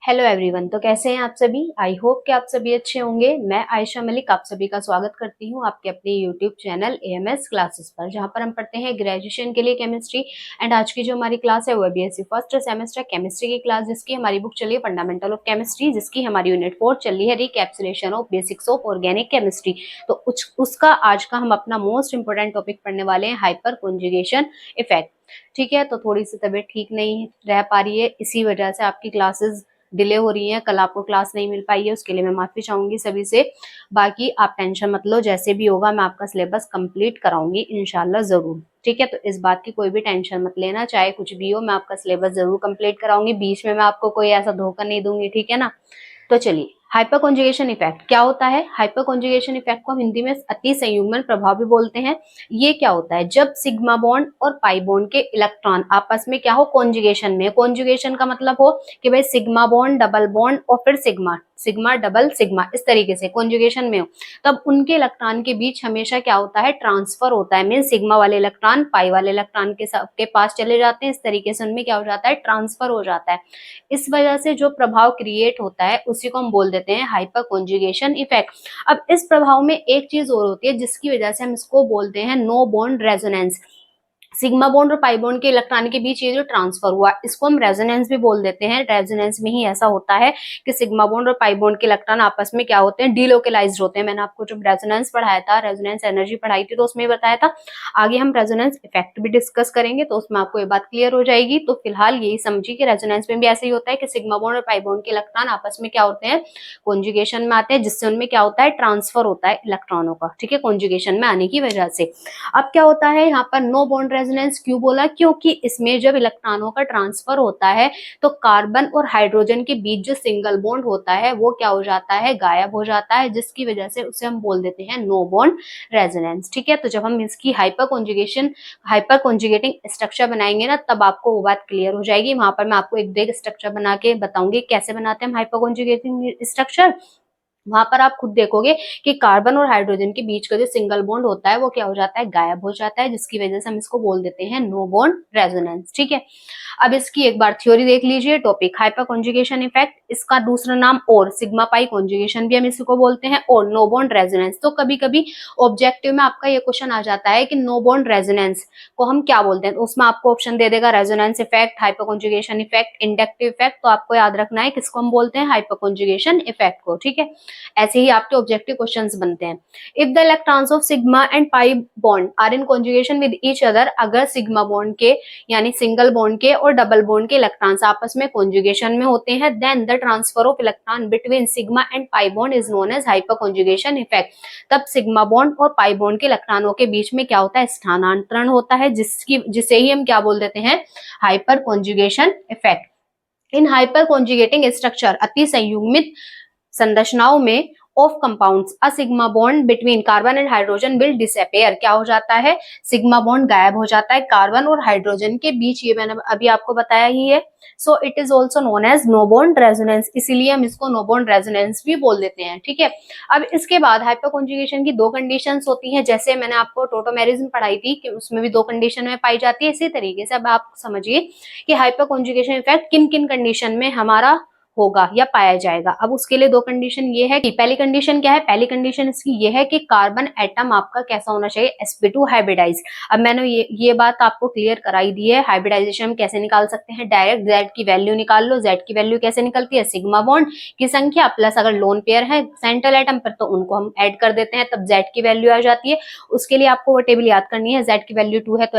Hello everyone. तो कैसे हैं आप सभी। आई होप कि आप सभी अच्छे होंगे। मैं आयशा मलिक आप सभी का स्वागत करती हूं आपके अपने यूट्यूब चैनल एएमएस क्लासेस पर, जहां पर हम पढ़ते हैं ग्रेजुएशन के लिए केमिस्ट्री। एंड आज की जो हमारी क्लास है वो है बीएससी फर्स्ट सेमेस्टर केमिस्ट्री की क्लास, जिसकी हमारी बुक चली है फंडामेंटल ऑफ केमिस्ट्री, जिसकी हमारी यूनिट 4 चल रही है recapsulation of basics of organic chemistry. तो उसका आज का हम अपना मोस्ट इंपोर्टेंट टॉपिक पढ़ने वाले हैं, हाइपर कॉन्जुगेशन इफेक्ट। ठीक है, तो थोड़ी सी तबीयत ठीक नहीं रह पा रही है, इसी वजह से आपकी क्लासेस डिले हो रही है। कल आपको क्लास नहीं मिल पाई है, उसके लिए मैं माफी चाहूंगी सभी से। बाकी आप टेंशन मत लो, जैसे भी होगा मैं आपका सिलेबस कंप्लीट कराऊंगी इंशाल्लाह जरूर। ठीक है, तो इस बात की कोई भी टेंशन मत लेना, चाहे कुछ भी हो मैं आपका सिलेबस जरूर कंप्लीट कराऊंगी। बीच में मैं आपको कोई ऐसा धोखा नहीं दूंगी, ठीक है ना। तो चलिए, हाइपर कॉन्जुगेशन इफेक्ट क्या होता है। हाइपर कॉन्जुगेशन इफेक्ट को हम हिंदी में अति संयुग्मन प्रभाव भी बोलते हैं। ये क्या होता है, जब सिग्मा बॉन्ड और पाई बॉन्ड के इलेक्ट्रॉन आपस में क्या हो, कॉन्जुगेशन में। कॉन्जुगेशन का मतलब हो कि भाई सिग्मा बॉन्ड डबल बॉन्ड और फिर सिग्मा सिग्मा डबल सिग्मा, इस तरीके से कॉन्जुगेशन में हो, तब उनके इलेक्ट्रॉन के बीच हमेशा क्या होता है, ट्रांसफर होता है। मीन सिग्मा वाले इलेक्ट्रॉन पाई वाले इलेक्ट्रॉन के पास चले जाते हैं, इस तरीके से उनमें क्या हो जाता है, ट्रांसफर हो जाता है। इस वजह से जो प्रभाव क्रिएट होता है उसी को हम बोल देते हैं हाइपर कॉन्जुगेशन इफेक्ट। अब इस प्रभाव में एक चीज और होती है जिसकी वजह से हम इसको बोलते हैं no bond resonance. Sigma bond और पाई बॉन्ड के इलेक्ट्रॉन के बीच ये जो ट्रांसफर हुआ, इसको हम रेजोनेंस भी बोल देते हैं। रेजोनेंस में ही ऐसा होता है कि सिग्मा बॉन्ड और पाई बॉन्ड के इलेक्ट्रॉन आपस में क्या होते हैं, डिलोकलाइज्ड होते हैं। मैंने आपको जब रेजोनेंस पढ़ाया था, रेजोनेंस एनर्जी पढ़ाई थी, तो उसमें बताया था। आगे हम रेजोनेंस इफेक्ट भी डिस्कस करेंगे, तो उसमें आपको ये बात क्लियर हो जाएगी। तो फिलहाल यही समझिए कि रेजोनेंस में भी ऐसा ही होता है कि सिग्मा बॉन्ड और पाई बॉन्ड के इलेक्ट्रॉन आपस में क्या होते हैं, कॉन्जुगेशन में आते हैं, जिससे उनमें क्या होता है, ट्रांसफर होता है इलेक्ट्रॉनों का। ठीक है, कॉन्जुगेशन में आने की वजह से। अब क्या होता है यहाँ पर नो बॉन्ड रेजोनेंस क्यों बोला, क्योंकि इसमें जब इलेक्ट्रॉनों का ट्रांसफर होता है तो कार्बन और हाइड्रोजन के बीच जो सिंगल बॉन्ड होता है वो क्या हो जाता है, गायब हो जाता है, जिसकी वजह से उसे हम बोल देते हैं नो बॉन्ड रेजोनेंस। ठीक है, तो जब हम इसकी हाइपर कॉन्जुगेटिंग स्ट्रक्चर बनाएंगे ना, तब आपको वो बात क्लियर हो जाएगी। वहां पर मैं आपको एक ब्रेक स्ट्रक्चर बना के बताऊंगी कैसे बनाते हैं हम हाइपर कॉन्जुगेटिंग स्ट्रक्चर। वहां पर आप खुद देखोगे कि कार्बन और हाइड्रोजन के बीच का जो सिंगल बॉन्ड होता है वो क्या हो जाता है, गायब हो जाता है, जिसकी वजह से हम इसको बोल देते हैं नो बॉन्ड रेजोनेंस। ठीक है, अब इसकी एक बार थ्योरी देख लीजिए। टॉपिक हाइपर कॉन्जुगेशन इफेक्ट, इसका दूसरा नाम और सिग्मा पाई कॉन्जुगेशन भी हम इसको बोलते हैं, और नो बॉन्ड रेजोनेंस। तो कभी कभी ऑब्जेक्टिव में आपका ये क्वेश्चन आ जाता है कि नो बॉन्ड रेजोनेंस को हम क्या बोलते हैं, तो उसमें आपको ऑप्शन दे देगा resonance effect, hyper conjugation effect, inductive effect. तो आपको याद रखना है किसको हम बोलते हैं, हाइपर कॉन्जुगेशन इफेक्ट को। ठीक है, ऐसे ही आपके ऑब्जेक्टिव क्वेश्चंस बनते हैं। If the electrons of sigma and pi bond are in conjugation with each other, अगर सिग्मा बॉन्ड के यानी सिंगल बॉन्ड के और डबल बॉन्ड के इलेक्ट्रॉन्स आपस में कॉन्जुगेशन में होते हैं, then the transfer of electron between sigma and pi bond is known as hyperconjugation effect. तब सिग्मा बॉन्ड और पाई बॉन्ड के इलेक्ट्रॉनों के बीच में क्या होता है, स्थानांतरण होता है, जिसे ही हम क्या बोल देते हैं, hyper conjugation effect. In hyper conjugating structure अति संयुग्मित संरचनाओं में of compounds a sigma bond between carbon and hydrogen will disappear. क्या हो जाता है, सिग्मा बॉन्ड गायब हो जाता है कार्बन और हाइड्रोजन के बीच, ये मैंने अभी आपको बताया ही है। So it is also known as no bond resonance, इसीलिए हम इसको नो बॉन्ड रेजोनेंस भी बोल देते हैं। ठीक है, अब इसके बाद हाइपर कॉन्जुगेशन की दो कंडीशंस होती हैं, जैसे मैंने आपको टोटोमेरिज्म पढ़ाई थी कि उसमें भी दो कंडीशन में पाई जाती है। इसी तरीके से अब आप समझिए कि हाइपर कॉन्जुगेशन इफेक्ट किन किन कंडीशन में हमारा होगा या पाया जाएगा। अब उसके लिए दो कंडीशन ये है कि पहली कंडीशन क्या है, पहली कंडीशन इसकी ये है कि कार्बन एटम आपका कैसा होना चाहिए, sp2 हाइब्रिडाइज। अब मैंने ये बात आपको क्लियर कराई दी है। हाइब्रिडाइजेशन हम कैसे निकाल सकते हैं, डायरेक्ट z की वैल्यू निकाल लो। z की वैल्यू कैसे निकलती है, सिग्मा बॉन्ड की संख्या प्लस अगर लोन पेयर है सेंट्रल एटम पर तो उनको हम ऐड कर देते हैं, तब z की वैल्यू आ जाती है। उसके लिए आपको वो टेबल याद करनी है, z की वैल्यू 2 है तो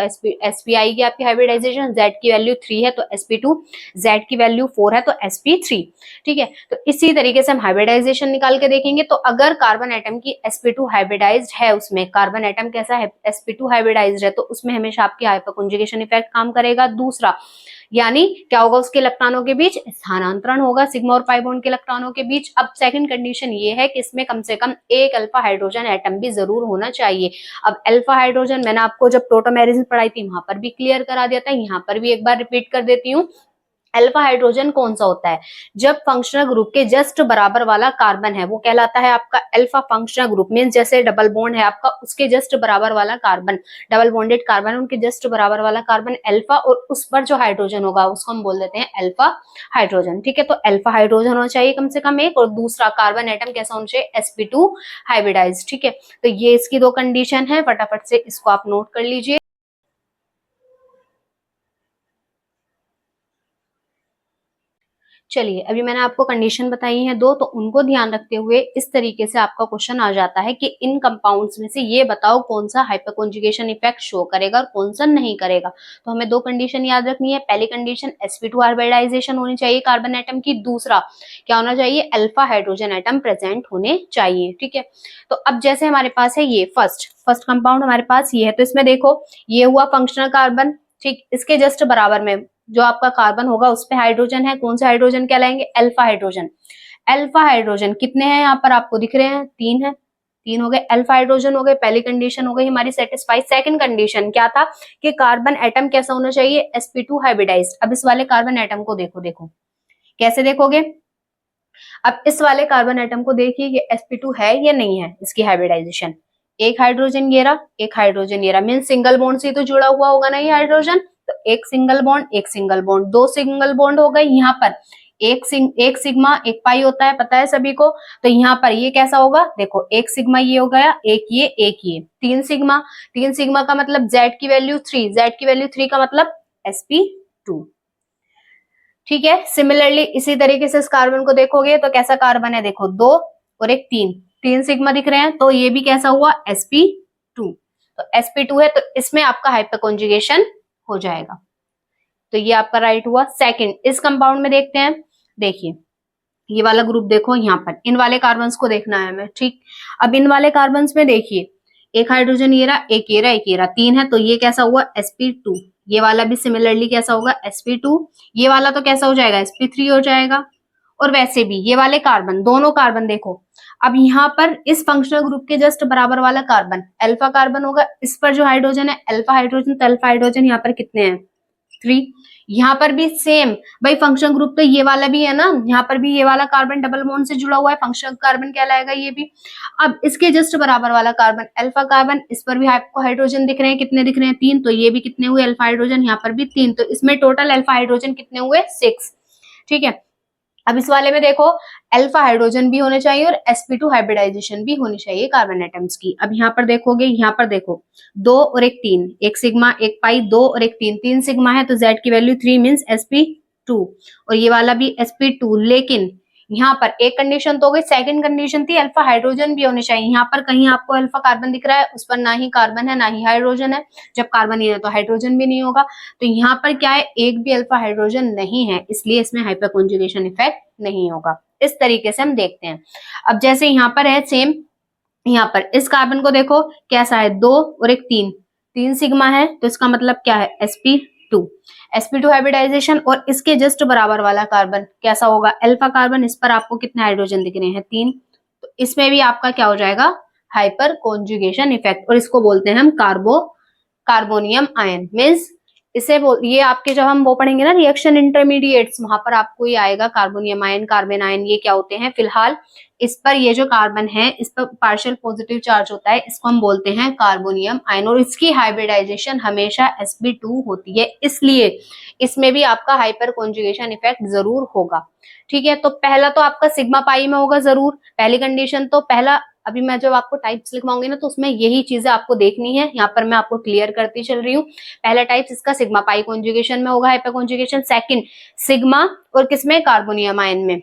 sp आएगी आपकी हाइब्रिडाइजेशन, z की वैल्यू 3 है तो sp2, z की वैल्यू 4 है तो sp3। ठीक है, तो इसी तरीके से हम हाइब्रिडाइजेशन निकाल के देखेंगे। तो अगर कार्बन एटम की sp2 हाइब्रिडाइज्ड है, उसमें कार्बन एटम कैसा है, sp2 हाइब्रिडाइज्ड है, तो उसमें हमेशा आपकी हाइपर कॉन्जुगेशन इफेक्ट काम करेगा। दूसरा यानी क्या होगा, उसके इलेक्ट्रॉनों के बीच स्थानांतरण होगा सिग्मा और पाई बॉन्ड के इलेक्ट्रॉनों के बीच। अब सेकंड कंडीशन ये है कि इसमें कम से कम एक अल्फा हाइड्रोजन एटम भी जरूर होना चाहिए। अब अल्फा हाइड्रोजन मैंने आपको जब टोटोमेरिज्म पढ़ाई थी वहां पर भी क्लियर करा दिया था, यहाँ पर भी एक बार रिपीट कर देती हूँ अल्फा हाइड्रोजन कौन सा होता है? जब फंक्शनल ग्रुप के जस्ट बराबर वाला कार्बन है वो कहलाता है आपका अल्फा फंक्शनल ग्रुप। मींस जैसे डबल बॉन्ड है आपका, उसके जस्ट बराबर वाला कार्बन, डबल बॉन्डेड कार्बन, उनके जस्ट बराबर वाला कार्बन अल्फा, और उस पर जो हाइड्रोजन होगा उसको हम बोल देते हैं अल्फा हाइड्रोजन। ठीक है, तो अल्फा हाइड्रोजन होना चाहिए कम से कम एक, और दूसरा कार्बन एटम कैसा होना चाहिए? sp2 hybridise. ठीक है, तो ये इसकी दो कंडीशन है, फटाफट से इसको आप नोट कर लीजिए। चलिए, अभी मैंने आपको कंडीशन बताई है दो, तो उनको ध्यान रखते हुए इस तरीके से आपका क्वेश्चन आ जाता है कि इन कंपाउंड्स में से ये बताओ कौन सा हाइपरकॉन्जुगेशन इफेक्ट शो करेगा और कौन सा नहीं करेगा। तो हमें दो कंडीशन याद रखनी है। पहली कंडीशन sp2 हाइब्रिडाइजेशन होनी चाहिए कार्बन एटम की, दूसरा क्या होना चाहिए? अल्फा हाइड्रोजन एटम प्रेजेंट होने चाहिए। ठीक है, तो अब जैसे हमारे पास है ये फर्स्ट कंपाउंड हमारे पास ये है, तो इसमें देखो ये हुआ फंक्शनल कार्बन। ठीक, इसके जस्ट बराबर में जो आपका कार्बन होगा उस पे हाइड्रोजन है, कौन से हाइड्रोजन कहलाएंगे? Alpha hydrogen. अल्फा हाइड्रोजन कितने हैं यहाँ पर आपको दिख रहे हैं? तीन है, तीन हो गए अल्फा हाइड्रोजन हो गए। पहली कंडीशन हो गई हमारी सेटिस्फाई। सेकंड कंडीशन क्या था कि कार्बन एटम कैसा होना चाहिए? sp2 hybridised. अब इस वाले कार्बन एटम को देखो, देखो कैसे देखोगे? अब इस वाले कार्बन एटम को देखिए, ये sp2 है या नहीं है, इसकी हाइब्रिडाइजेशन। एक हाइड्रोजन ये रहा, एक हाइड्रोजन ये रहा, मीन सिंगल बॉन्ड से तो जुड़ा हुआ होगा ना ये हाइड्रोजन। तो एक सिंगल बॉन्ड, एक सिंगल बॉन्ड, दो सिंगल बॉन्ड हो गए। यहाँ पर एक सिग्मा एक पाई होता है, पता है सभी को। तो यहाँ पर ये कैसा होगा? देखो एक सिग्मा ये हो गया, एक ये, एक ये, तीन सिग्मा। तीन सिग्मा का मतलब Z की वैल्यू 3, Z की वैल्यू 3 का मतलब sp2। ठीक है, सिमिलरली इसी तरीके से इस कार्बन को देखोगे तो कैसा कार्बन है? देखो दो और एक तीन, तीन सिग्मा दिख रहे हैं, तो ये भी कैसा हुआ? sp2। तो sp2 है, तो इसमें आपका हाइपर कॉन्जुगेशन हो जाएगा। तो ये आपका राइट हुआ। सेकंड, इस कंपाउंड में देखते हैं। देखिए ये वाला ग्रुप देखो, यहाँ पर इन वाले कार्बन्स को देखना है हमें। ठीक, अब इन वाले कार्बन्स में देखिए एक हाइड्रोजन ये रहा, एक ये रहा, एक ये रहा, तीन है, तो ये कैसा हुआ? sp2। ये वाला भी सिमिलरली कैसा होगा? sp2। ये वाला तो कैसा हो जाएगा? sp3 हो जाएगा। और वैसे भी ये वाले कार्बन, दोनों कार्बन देखो, अब यहाँ पर इस फंक्शनल ग्रुप के जस्ट बराबर वाला कार्बन अल्फा कार्बन होगा, इस पर जो हाइड्रोजन है अल्फा हाइड्रोजन, तो अल्फा हाइड्रोजन यहाँ पर कितने हैं? 3। यहाँ पर भी सेम भाई, फंक्शन ग्रुप तो ये वाला भी है ना, यहाँ पर भी ये वाला कार्बन डबल बॉन्ड से जुड़ा हुआ है, फंक्शनल कार्बन कहलाएगा ये भी। अब इसके जस्ट बराबर वाला कार्बन अल्फा कार्बन, इस पर भी आपको हाइड्रोजन दिख रहे हैं, कितने दिख रहे हैं? 3। तो ये भी कितने हुए? अल्फा हाइड्रोजन, यहाँ पर भी 3, तो इसमें टोटल अल्फा हाइड्रोजन कितने हुए? 6। ठीक है, अब इस वाले में देखो अल्फा हाइड्रोजन भी होने चाहिए और sp2 हाइब्रिडाइजेशन भी होनी चाहिए कार्बन एटम्स की। अब यहाँ पर देखोगे, यहाँ पर देखो दो और एक तीन, एक सिग्मा एक पाई, दो और एक तीन, तीन सिग्मा है, तो z की वैल्यू 3 मींस sp2, और ये वाला भी sp2। लेकिन यहाँ पर एक कंडीशन तो हो गई, सेकंड कंडीशन थी अल्फा हाइड्रोजन भी होने चाहिए। यहाँ पर कहीं आपको अल्फा कार्बन दिख रहा है, उस पर ना ही कार्बन है ना ही हाइड्रोजन है। जब कार्बन नहीं है तो हाइड्रोजन भी नहीं होगा। तो यहाँ पर क्या है? एक भी अल्फा हाइड्रोजन नहीं है, इसलिए इसमें हाइपर कॉन्जुगेशन इफेक्ट नहीं होगा। इस तरीके से हम देखते हैं। अब जैसे यहाँ पर है सेम, यहाँ पर इस कार्बन को देखो कैसा है? दो और एक तीन, तीन सिग्मा है, तो इसका मतलब क्या है? sp2। sp2 हाइब्रिडाइजेशन, और इसके जस्ट बराबर वाला कार्बन कैसा होगा? अल्फा कार्बन, इस पर आपको कितने हाइड्रोजन दिख रहे हैं? 3। तो इसमें भी आपका क्या हो जाएगा? हाइपर कॉन्जुगेशन इफेक्ट, और इसको बोलते हैं हम कार्बोनियम आयन। मीन्स इसे ये आपके जब हम वो पढ़ेंगे ना रिएक्शन इंटरमीडिएट्स, वहां पर आपको ये आएगा कार्बोनियम आयन, कार्बन आयन, ये क्या होते हैं। फिलहाल इस पर ये जो कार्बन है इस पर पार्शियल पॉजिटिव चार्ज होता है, इसको हम बोलते हैं कार्बोनियम आयन, और इसकी हाइब्रिडाइजेशन हमेशा sp2 होती है, इसलिए इसमें भी आपका हाइपर कॉन्जुगेशन इफेक्ट जरूर होगा। ठीक है, तो पहला तो आपका सिग्मा पाई में होगा जरूर, पहली कंडीशन तो पहला। अभी मैं जब आपको टाइप्स लिखवाऊंगी ना तो उसमें यही चीजें आपको देखनी है, यहाँ पर मैं आपको क्लियर करती चल रही हूँ। पहला टाइप इसका सिग्मा पाई कॉन्जुगेशन में होगा हाइपर कॉन्जुगेशन, सेकंड सिग्मा और किसमें? कार्बोनियम आयन में।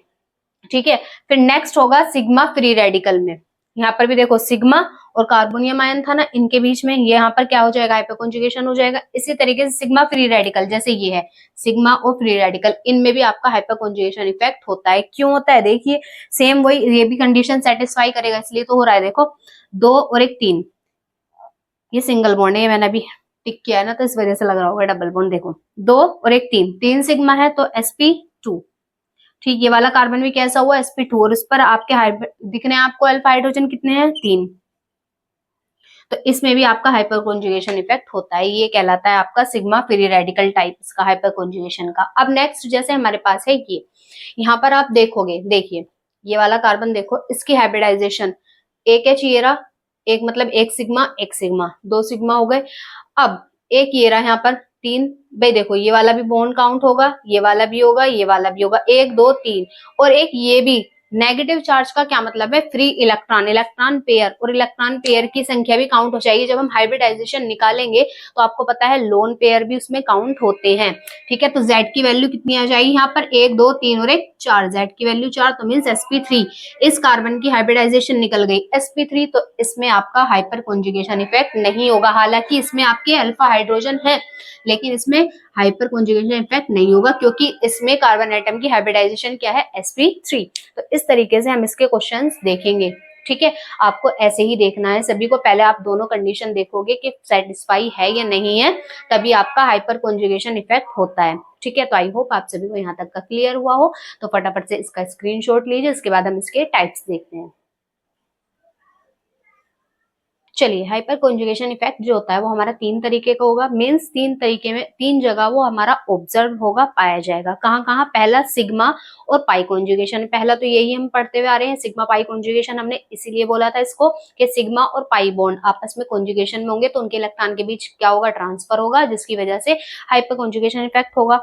ठीक है, फिर नेक्स्ट होगा सिग्मा फ्री रेडिकल में। यहाँ पर भी देखो सिग्मा और कार्बोनियम आयन था ना, इनके बीच में ये यहाँ पर क्या हो जाएगा? हाइपर कॉन्जुगेशन हो जाएगा। इसी तरीके से सिग्मा फ्री रेडिकल, जैसे ये है सिग्मा और फ्री रेडिकल, इनमें भी आपका हाइपर कॉन्जुगेशन इफेक्ट होता है। क्यों होता है? देखिए सेम वही, ये भी कंडीशन सेटिस्फाई करेगा, इसलिए तो हो रहा है। देखो दो और एक तीन, ये सिंगल बॉन्ड है, ये मैंने अभी टिक किया है ना तो इस वजह से लग रहा होगा डबल बॉन्ड। देखो दो और एक तीन, तीन सिग्मा है तो sp2। ठीक, ये वाला कार्बन भी कैसा हुआ? sp2, और इस पर आपके दिख रहे हैं आपको अल्फा हाइड्रोजन कितने हैं? 3। तो इसमें भी आपका हाइपर कॉन्जुगेशन इफेक्ट होता है, ये कहलाता है आपका सिग्मा फ्री रेडिकल टाइप का हाइपर कॉन्जुगेशन का। अब नेक्स्ट जैसे हमारे पास है ये, यहाँ पर आप देखोगे, देखिए ये वाला कार्बन देखो, इसकी हाइब्रिडाइजेशन एक एच ये रहा, एक मतलब एक सिग्मा, दो सिग्मा हो गए। अब एक ये रहा यहाँ पर तीन, भाई देखो ये वाला भी बॉन्ड काउंट होगा, ये वाला भी होगा, ये वाला भी होगा, एक दो तीन, और एक ये भी। नेगेटिव चार्ज का क्या मतलब है, फ्री इलेक्ट्रॉन, इलेक्ट्रॉन पेयर, और इलेक्ट्रॉन पेयर की संख्या भी काउंट हो जाएगी। जब हम हाइब्रिडाइजेशन निकालेंगे तो आपको पता है लोन पेयर भी उसमें काउंट होते हैं, ठीक है। तो Z की वैल्यू कितनी आ जाएगी यहाँ पर, एक दो तीन और एक चार, Z की वैल्यू 4, तो मीन्स sp3, इस कार्बन की हाइब्रिडाइजेशन निकल गई sp3, तो इसमें आपका हाइपर कॉन्जुगेशन इफेक्ट नहीं होगा। हालांकि इसमें आपके अल्फा हाइड्रोजन है, लेकिन इसमें हाइपर कॉन्जुगेशन इफेक्ट नहीं होगा, क्योंकि इसमें कार्बन एटम की हाइब्रिडाइजेशन क्या है, sp3। तो इस तरीके से हम इसके क्वेश्चंस देखेंगे, ठीक है। आपको ऐसे ही देखना है सभी को, पहले आप दोनों कंडीशन देखोगे कि सेटिस्फाई है या नहीं है, तभी आपका हाइपर कॉन्जुगेशन इफेक्ट होता है, ठीक है। तो आई होप आप सभी को यहाँ तक का क्लियर हुआ हो। तो फटाफट से इसका स्क्रीनशॉट लीजिए, इसके बाद हम इसके टाइप्स देखते हैं। चलिए, हाइपर कॉन्जुगेशन इफेक्ट जो होता है वो हमारा तीन तरीके का होगा, मीन्स तीन तरीके में, तीन जगह वो हमारा ऑब्जर्व होगा, पाया जाएगा। कहाँ कहाँ, पहला सिग्मा और पाई कॉन्जुगेशन, पहला तो यही हम पढ़ते हुए आ रहे हैं, सिग्मा पाई कॉन्जुगेशन। हमने इसीलिए बोला था इसको कि सिग्मा और पाई बॉन्ड आपस में कॉन्जुगेशन में होंगे तो उनके इलेक्ट्रॉन के बीच क्या होगा, ट्रांसफर होगा, जिसकी वजह से हाइपर कॉन्जुगेशन इफेक्ट होगा।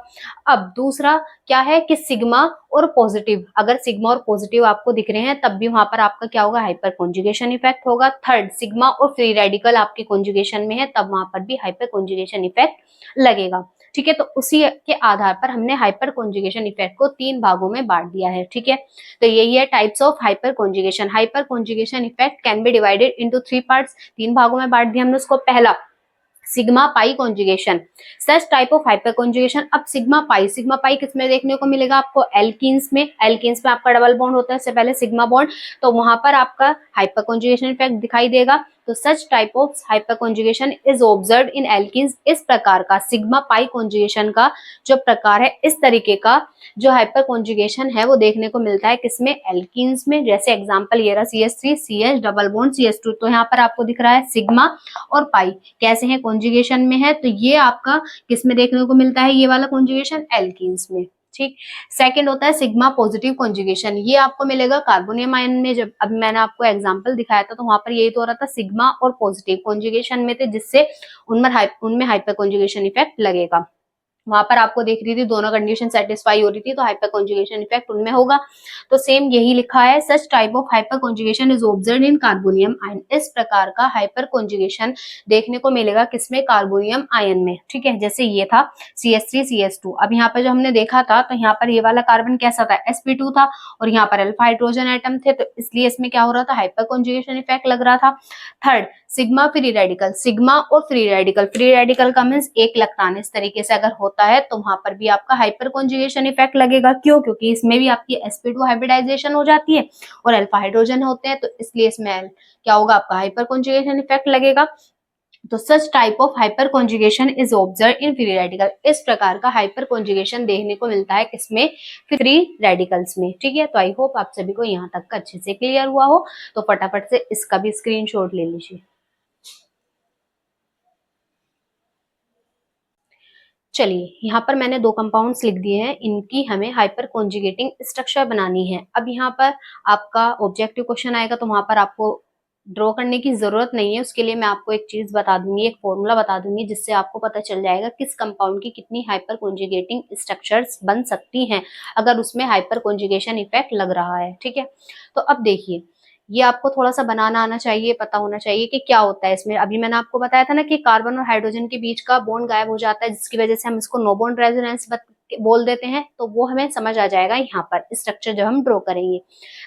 अब दूसरा क्या है कि सिग्मा और पॉजिटिव, अगर सिग्मा और पॉजिटिव आपको दिख रहे हैं तब भी वहां पर आपका क्या होगा, हाइपर कॉन्जुगेशन इफेक्ट होगा। थर्ड, सिग्मा और फ्री रेडिकल आपके कॉन्जुगेशन में है, तब वहां पर भी हाइपर कॉन्जुगेशन इफेक्ट लगेगा, ठीक है। तो उसी के आधार पर हमने हाइपर कॉन्जुगेशन इफेक्ट को तीन भागों में बांट दिया है, ठीक है। तो यही है types of hyper conjugation. Hyper conjugation effect can be divided into three parts, तीन भागों में बांट दिया हमने उसको। पहला, sigma pi conjugation, such type of hyper conjugation. अब सिग्मा पाई किसमें देखने को मिलेगा आपको, एल्कीन्स में। एल्कीन्स में आपका डबल बॉन्ड होता है, इससे पहले सिग्मा बॉन्ड, तो वहां पर आपका हाइपर कॉन्जुगेशन इफेक्ट दिखाई देगा। तो such type of hyper conjugation is observed in alkenes. इस प्रकार का सिग्मा पाई कॉन्जुगेशन का जो प्रकार है, इस तरीके का जो हाइपर कॉन्जुगेशन है वो देखने को मिलता है किसमें, एल्कीन्स में। जैसे एग्जांपल ये रहा CH3 CH double bond CH2, तो यहाँ पर आपको दिख रहा है सिग्मा और पाई कैसे हैं, कॉन्जुगेशन में है, तो ये आपका किस में देखने को मिलता है, ये वाला कॉन्जुगेशन एल्कीन्स में, ठीक। सेकंड होता है सिग्मा पॉजिटिव कॉन्जुगेशन, ये आपको मिलेगा कार्बोनियम आयन में। जब अब मैंने आपको एग्जांपल दिखाया था तो वहां पर यही तो हो रहा था, सिग्मा और पॉजिटिव कॉन्जुगेशन में थे, जिससे उनमें हाइपर कॉन्जुगेशन इफेक्ट लगेगा। वहां पर आपको देख रही थी दोनों कंडीशन सेटिस्फाई हो रही थी, तो हाइपर कॉन्जुगेशन इफेक्ट उनमें होगा। तो सेम यही लिखा है, such type of hyper conjugation is observed in carbonium ion. इस प्रकार का हाइपर कॉन्जुगेशन देखने को मिलेगा किसमें, कार्बोनियम आयन में, ठीक है। जैसे ये था CH3 CH2, अब यहाँ पर जो हमने देखा था तो यहाँ पर ये वाला कार्बन कैसा था, sp2 था, और यहाँ पर अल्फा हाइड्रोजन एटम थे, तो इसलिए इसमें क्या हो रहा था, हाइपर कॉन्जुगेशन इफेक्ट लग रहा था। Third, sigma free radical, sigma और फ्री रेडिकल का मीन्स एक इलेक्ट्रॉन इस तरीके से अगर होता है तो वहां पर भी आपका हाइपर कॉन्जुगेशन इफेक्ट लगेगा। क्यों, क्योंकि इसमें भी आपकी sp2 हाइब्रिडाइजेशन हो जाती है और अल्फा हाइड्रोजन होते हैं, तो इसलिए इसमें क्या होगा, आपका हाइपर कॉन्जुगेशन इफेक्ट लगेगा। तो such type of hyper conjugation is observe in free radical. इस प्रकार का हाइपर कॉन्जुगेशन देखने को मिलता है किसमें, फ्री रेडिकल्स में, ठीक है। तो आई होप आप सभी को यहाँ तक का अच्छे से क्लियर हुआ हो। तो फटाफट से इसका भी स्क्रीनशॉट ले लीजिए। चलिए, यहाँ पर मैंने दो कंपाउंड्स लिख दिए हैं, इनकी हमें हाइपर कॉन्जुगेटिंग स्ट्रक्चर बनानी है। अब यहाँ पर आपका ऑब्जेक्टिव क्वेश्चन आएगा तो वहां पर आपको ड्रॉ करने की जरूरत नहीं है, उसके लिए मैं आपको एक चीज बता दूंगी, एक फॉर्मूला बता दूंगी, जिससे आपको पता चल जाएगा किस कंपाउंड की कितनी हाइपर कॉन्जुगेटिंग स्ट्रक्चर्स बन सकती हैं अगर उसमें हाइपर कॉन्जुगेशन इफेक्ट लग रहा है, ठीक है। तो अब देखिए, ये आपको थोड़ा सा बनाना आना चाहिए, पता होना चाहिए कि क्या होता है इसमें। अभी मैंने आपको बताया था ना कि कार्बन और हाइड्रोजन के बीच का बॉन्ड गायब हो जाता है, जिसकी वजह से हम इसको नो बॉन्ड रेजोनेंस बोल देते हैं, तो वो हमें समझ आ जाएगा यहाँ पर स्ट्रक्चर जब हम ड्रॉ करेंगे।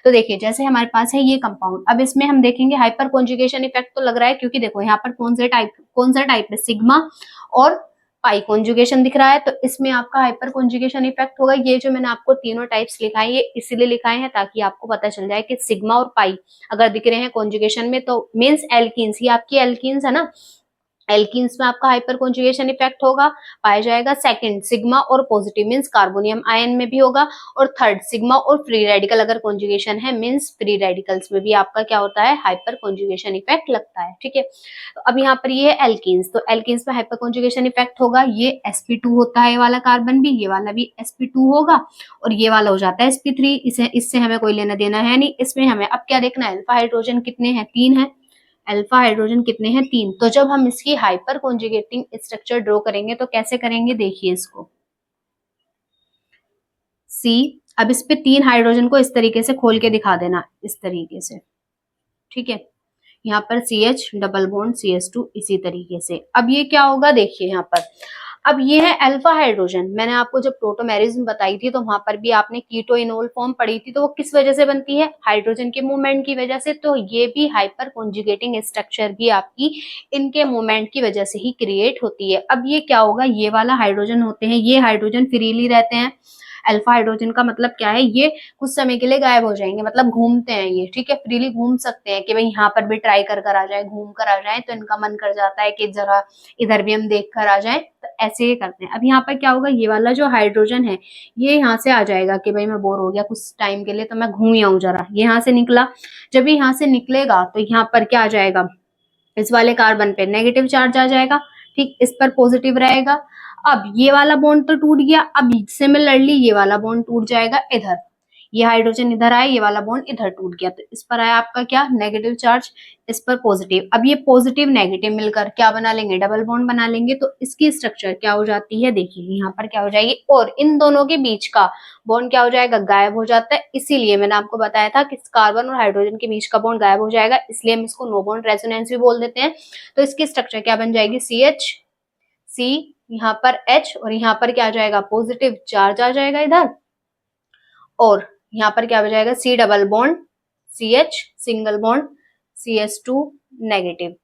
तो देखिए, जैसे हमारे पास है ये कंपाउंड, अब इसमें हम देखेंगे हाइपर कॉन्जुगेशन इफेक्ट तो लग रहा है, क्योंकि देखो यहाँ पर कौन सा टाइप है, सिग्मा और पाई कॉन्जुगेशन दिख रहा है, तो इसमें आपका हाइपर कॉन्जुगेशन इफेक्ट होगा। ये जो मैंने आपको तीनों टाइप्स लिखाए ये इसलिए लिखाए हैं ताकि आपको पता चल जाए कि सिग्मा और पाई अगर दिख रहे हैं कॉन्जुगेशन में तो मीन्स एल्कीन्स, ये आपकी एल्कीन्स है ना, एल्कीन्स में आपका हाइपर कॉन्जुगेशन इफेक्ट होगा, पाया जाएगा। सेकंड, सिग्मा और पॉजिटिव मींस कार्बोनियम आयन में भी होगा। और थर्ड, सिग्मा और फ्री रेडिकल अगर कॉन्जुगेशन है मींस फ्री रेडिकल्स में भी आपका क्या होता है, हाइपर कॉन्जुगेशन इफेक्ट लगता है। ठीक है, तो अब यहाँ पर ये एल्कीन्स, तो एल्कीन्स में हाइपर कॉन्जुगेशन इफेक्ट होगा। ये sp2 होता है, ये वाला कार्बन भी, ये वाला भी sp2 होगा, और ये वाला हो जाता है sp3। इससे हमें कोई लेना देना है नहीं। इसमें हमें अब क्या देखना है, अल्फा हाइड्रोजन कितने हैं, 3 है। अल्फा हाइड्रोजन कितने हैं, 3। तो जब हम इसकी हाइपर कॉन्जुगेटिंग स्ट्रक्चर ड्रॉ करेंगे तो कैसे करेंगे, देखिए इसको सी। अब इस पे 3 हाइड्रोजन को इस तरीके से खोल के दिखा देना, इस तरीके से। ठीक है, यहाँ पर CH डबल बॉन्ड CH2 इसी तरीके से। अब ये क्या होगा, देखिए यहाँ पर, अब ये है अल्फा हाइड्रोजन। मैंने आपको जब प्रोटोमेरिज्म बताई थी तो वहां पर भी आपने कीटोइनोल फॉर्म पढ़ी थी, तो वो किस वजह से बनती है, हाइड्रोजन के मूवमेंट की वजह से। तो ये भी हाइपर कॉन्जुगेटिंग स्ट्रक्चर भी आपकी इनके मूवमेंट की वजह से ही क्रिएट होती है। अब ये क्या होगा, ये वाला हाइड्रोजन होते हैं, ये हाइड्रोजन फ्रीली रहते हैं। अल्फा हाइड्रोजन का मतलब क्या है, ये कुछ समय के लिए गायब हो जाएंगे, मतलब घूमते हैं ये। ठीक है, फ्रीली घूम सकते हैं कि भाई यहाँ पर भी ट्राई कर कर आ जाए, घूम कर आ जाए, तो इनका मन कर जाता है कि जरा इधर भी हम देख कर आ जाए, तो ऐसे ही करते हैं। अब यहाँ पर क्या होगा, ये वाला जो हाइड्रोजन है ये यहाँ से आ जाएगा कि भाई मैं बोर हो गया कुछ टाइम के लिए, तो मैं घूम आऊं जरा, ये यहाँ से निकला। जब ये यहाँ से निकलेगा तो यहाँ पर क्या आ जाएगा, इस वाले कार्बन पे नेगेटिव चार्ज आ जाएगा। ठीक, इस पर पॉजिटिव रहेगा। अब ये वाला बॉन्ड तो टूट गया, अब सिमिलरली ये वाला बॉन्ड टूट जाएगा इधर, ये हाइड्रोजन इधर आया, ये वाला बॉन्ड इधर टूट गया, तो इस पर आया आपका क्या, नेगेटिव चार्ज, इस पर पॉजिटिव। अब ये पॉजिटिव नेगेटिव मिलकर क्या बना लेंगे, डबल बॉन्ड बना लेंगे। तो इसकी स्ट्रक्चर क्या हो जाती है, देखिए यहाँ पर क्या हो जाएगी, और इन दोनों के बीच का बॉन्ड क्या हो जाएगा, गायब हो जाता है। इसीलिए मैंने आपको बताया था कि कार्बन और हाइड्रोजन के बीच का बॉन्ड गायब हो जाएगा, इसलिए हम इसको नो बॉन्ड रेजोनेंस भी बोल देते हैं। तो इसकी स्ट्रक्चर क्या बन जाएगी, CH, C, यहाँ पर H, और यहाँ पर क्या आ जाएगा, पॉजिटिव चार्ज आ जाएगा इधर, और यहाँ पर क्या हो जाएगा, C double bond CH single bond CH2 negative.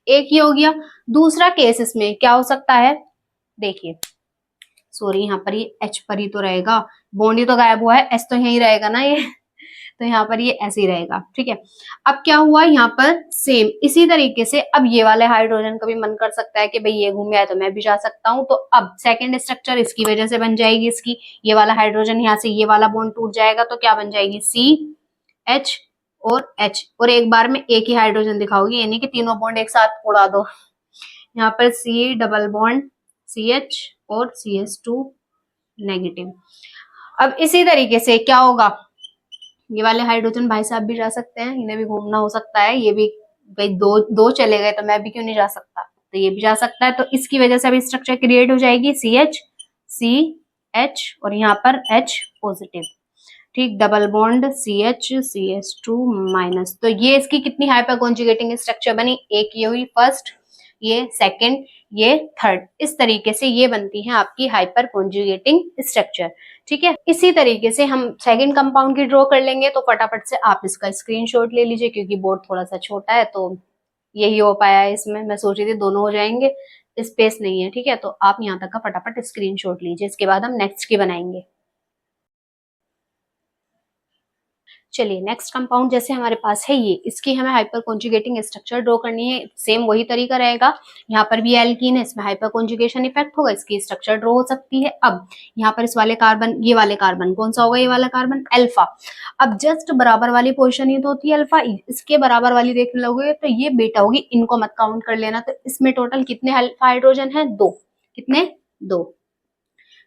एक ही हो गया। दूसरा केस इसमें क्या हो सकता है, देखिए सॉरी, यहाँ पर ये H पर ही तो रहेगा, बॉन्ड ही तो गायब हुआ है, S तो यही रहेगा ना ये तो यहाँ पर ये ऐसे ही रहेगा। ठीक है, अब क्या हुआ, यहाँ पर सेम इसी तरीके से अब ये वाले हाइड्रोजन का भी मन कर सकता है कि भाई ये घूम आया तो मैं भी जा सकता हूँ। तो अब सेकंड स्ट्रक्चर इसकी वजह से बन जाएगी, इसकी ये वाला हाइड्रोजन यहाँ से ये वाला बॉन्ड टूट जाएगा, तो क्या बन जाएगी, CH और H, और एक बार में एक ही हाइड्रोजन दिखाओगी, यानी कि तीनों बॉन्ड एक साथ उड़ा दो। यहाँ पर C डबल बॉन्ड CH और CH2 नेगेटिव। अब इसी तरीके से क्या होगा, ये वाले हाइड्रोजन भाई साहब भी जा सकते हैं, इन्हें भी घूमना हो सकता है, ये भी भाई दो दो चले गए तो मैं भी क्यों नहीं जा सकता, तो ये भी जा सकता है। तो इसकी वजह से अभी स्ट्रक्चर क्रिएट हो जाएगी, CH, CH और यहाँ पर H पॉजिटिव। ठीक, double bond CH CH2 minus. तो ये इसकी कितनी हाइपर कॉन्जुगेटिंग स्ट्रक्चर बनी, एक ये हुई फर्स्ट, ये सेकंड, ये थर्ड। इस तरीके से ये बनती है आपकी हाइपर कॉन्जुगेटिंग स्ट्रक्चर। ठीक है, इसी तरीके से हम सेकंड कंपाउंड की ड्रॉ कर लेंगे। तो फटाफट से आप इसका स्क्रीनशॉट ले लीजिए, क्योंकि बोर्ड थोड़ा सा छोटा है तो यही हो पाया है इसमें। मैं सोच रही थी दोनों हो जाएंगे, स्पेस नहीं है। ठीक है, तो आप यहाँ तक का फटाफट स्क्रीनशॉट लीजिए, इसके बाद हम नेक्स्ट की बनाएंगे। चलिए, नेक्स्ट कंपाउंड जैसे हमारे पास है ये, इसकी हमें हाइपर कॉन्जुगेटिंग स्ट्रक्चर ड्रॉ करनी है। सेम वही तरीका रहेगा, यहाँ पर भी एल्कीन है, इसमें हाइपर कॉन्जुगेशन इफेक्ट होगा, इसकी स्ट्रक्चर ड्रॉ हो सकती है। अब यहाँ पर इस वाले कार्बन, ये वाले कार्बन कौन सा होगा, ये वाला कार्बन अल्फा। अब जस्ट बराबर वाली पोजिशन ये तो होती है अल्फा, इसके बराबर वाली देखने लगोगे तो ये बेटा होगी, इनको मत काउंट कर लेना। तो इसमें टोटल कितने अल्फा हाइड्रोजन है, 2। कितने, 2।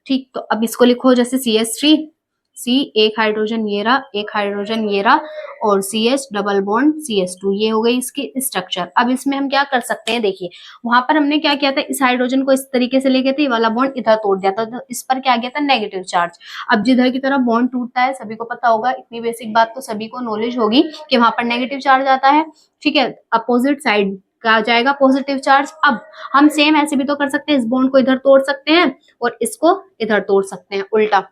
ठीक, तो अब इसको लिखो जैसे CH3, C एक हाइड्रोजन ये रहा, एक हाइड्रोजन ये रहा, और CH डबल बॉन्ड CH2, ये हो गई इसकी स्ट्रक्चर। अब इसमें हम क्या कर सकते हैं, देखिए वहां पर हमने क्या किया था, इस हाइड्रोजन को इस तरीके से लेके थे, वाला बॉन्ड इधर तोड़ दिया था, तो इस पर क्या गया था, नेगेटिव चार्ज। अब जिधर की तरफ बॉन्ड टूटता है, सभी को पता होगा, इतनी बेसिक बात तो सभी को नॉलेज होगी कि वहां पर नेगेटिव चार्ज आता है। ठीक है, अपोजिट साइड का जाएगा पॉजिटिव चार्ज। अब हम सेम ऐसे भी तो कर सकते हैं, इस बॉन्ड को इधर तोड़ सकते हैं और इसको इधर तोड़ सकते हैं उल्टा।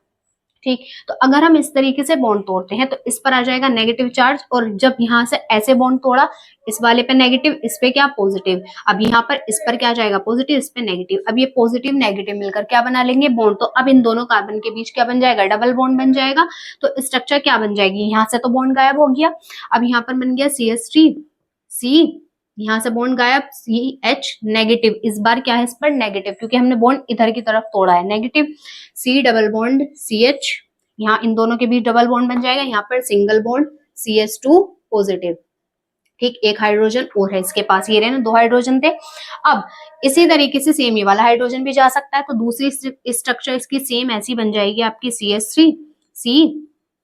ठीक, तो अगर हम इस तरीके से बॉन्ड तोड़ते हैं तो इस पर आ जाएगा नेगेटिव चार्ज, और जब यहाँ से ऐसे बॉन्ड तोड़ा, इस वाले पे नेगेटिव, इस पे क्या, पॉजिटिव। अब यहाँ पर इस पर क्या जाएगा, पॉजिटिव, इस पे नेगेटिव। अब ये पॉजिटिव नेगेटिव मिलकर क्या बना लेंगे, बॉन्ड। तो अब इन दोनों कार्बन के बीच क्या बन जाएगा, डबल बॉन्ड बन जाएगा। तो स्ट्रक्चर क्या बन जाएगी, यहाँ से तो बॉन्ड गायब हो गया, अब यहाँ पर बन गया CH3, C यहाँ से बॉन्ड गायब, CH नेगेटिव, इस बार क्या है इस पर नेगेटिव, क्योंकि हमने बॉन्ड इधर की तरफ तोड़ा है, negative. C double bond CH, यहाँ इन दोनों के बीच डबल बॉन्ड बन जाएगा, यहाँ पर सिंगल बॉन्ड CH2 पॉजिटिव। ठीक, एक हाइड्रोजन और है इसके पास, ये रहे ना 2 हाइड्रोजन थे। अब इसी तरीके से सेम ये वाला हाइड्रोजन भी जा सकता है, तो दूसरी स्ट्रक्चर इसकी सेम ऐसी बन जाएगी आपकी CH3 C,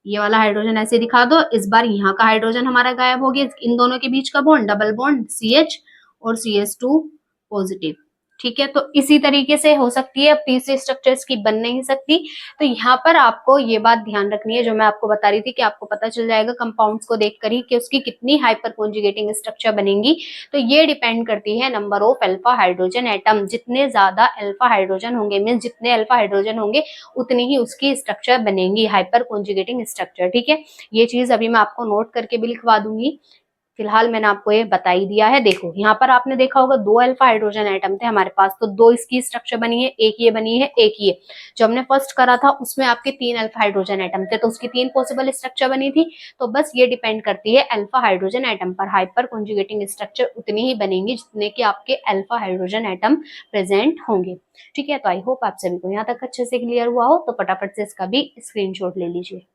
ये वाला हाइड्रोजन ऐसे दिखा दो, इस बार यहाँ का हाइड्रोजन हमारा गायब हो गया, इन दोनों के बीच का बॉन्ड डबल बॉन्ड CH और CH2 पॉजिटिव। ठीक है, तो इसी तरीके से हो सकती है, अब तीसरी स्ट्रक्चर्स की बन नहीं सकती। तो यहाँ पर आपको ये बात ध्यान रखनी है जो मैं आपको बता रही थी, कि आपको पता चल जाएगा कंपाउंड्स को देखकर ही कि उसकी कितनी हाइपर कॉन्जुगेटिंग स्ट्रक्चर बनेंगी। तो ये डिपेंड करती है number of alpha hydrogen atom, जितने ज्यादा अल्फा हाइड्रोजन होंगे, मीन्स जितने अल्फा हाइड्रोजन होंगे उतनी ही उसकी स्ट्रक्चर बनेगी, हाइपर कॉन्जुगेटिंग स्ट्रक्चर। ठीक है, ये चीज अभी मैं आपको नोट करके भी लिखवा दूंगी, फिलहाल मैंने आपको ये बता ही दिया है। देखो यहाँ पर आपने देखा होगा 2 अल्फा हाइड्रोजन एटम थे हमारे पास, तो 2 इसकी स्ट्रक्चर बनी है, एक ये बनी है, एक ये। जो हमने फर्स्ट करा था उसमें आपके 3 अल्फा हाइड्रोजन एटम थे, तो उसकी 3 पॉसिबल स्ट्रक्चर बनी थी। तो बस ये डिपेंड करती है अल्फा हाइड्रोजन एटम पर, हाइपर कॉन्जुगेटिंग स्ट्रक्चर उतनी ही बनेंगी जितने की आपके अल्फा हाइड्रोजन एटम प्रेजेंट होंगे। ठीक है, तो आई होप आप सभी को यहाँ तक अच्छे से क्लियर हुआ हो, तो फटाफट से इसका भी स्क्रीनशॉट ले लीजिए।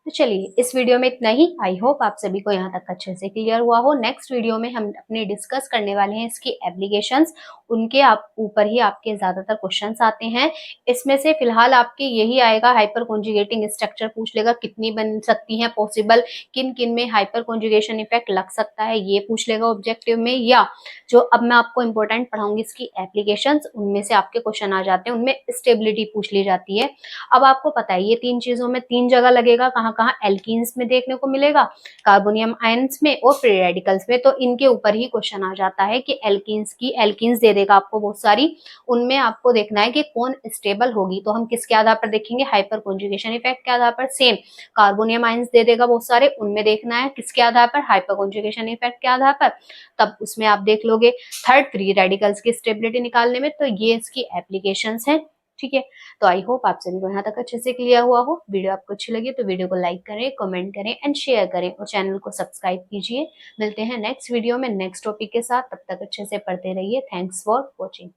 तो चलिए इस वीडियो में इतना ही, आई होप आप सभी को यहाँ तक अच्छे से क्लियर हुआ हो। नेक्स्ट वीडियो में हम अपने डिस्कस करने वाले हैं इसकी एप्लीकेशंस, उनके आप ऊपर ही आपके ज्यादातर क्वेश्चंस आते हैं। इसमें से फिलहाल आपके यही आएगा, हाइपर कॉन्जुगेटिंग स्ट्रक्चर पूछ लेगा, कितनी बन सकती है पॉसिबल, किन किन में हाइपर कॉन्जुगेशन इफेक्ट लग सकता है, ये पूछ लेगा ऑब्जेक्टिव में। या जो अब मैं आपको इंपॉर्टेंट पढ़ाऊंगी इसकी एप्लीकेशंस, उनमें से आपके क्वेश्चन आ जाते हैं, उनमें स्टेबिलिटी पूछ ली जाती है। अब आपको पता है ये 3 चीजों में 3 जगह लगेगा, कहाँ कहाँ, एल्कीन्स में देखने को मिलेगा, कार्बोनियम आयंस में और फ्री रेडिकल्स में। तो इनके ऊपर ही क्वेश्चन आ जाता है कि एल्कीन्स दे देगा आपको बहुत सारी, उनमें आपको देखना है कि कौन स्टेबल होगी। तो हम किसके आधार पर देखेंगे, हाइपर कॉन्जुगेशन इफेक्ट के आधार पर। सेम कार्बोनियम आयंस दे देगा बहुत सारे, उनमें देखना है किसके आधार पर, हाइपर कॉन्जुगेशन इफेक्ट के आधार पर, तब उसमें आप देख लोगे। थर्ड, फ्री रेडिकल्स की स्टेबिलिटी निकालने में। तो ये इसकी एप्लीकेशंस है। ठीक है, तो आई होप आप सभी को यहाँ तक अच्छे से क्लियर हुआ हो। वीडियो आपको अच्छी लगी तो वीडियो को लाइक करें, कमेंट करें एंड शेयर करें, और चैनल को सब्सक्राइब कीजिए। मिलते हैं नेक्स्ट वीडियो में नेक्स्ट टॉपिक के साथ, तब तक अच्छे से पढ़ते रहिए। Thanks for watching.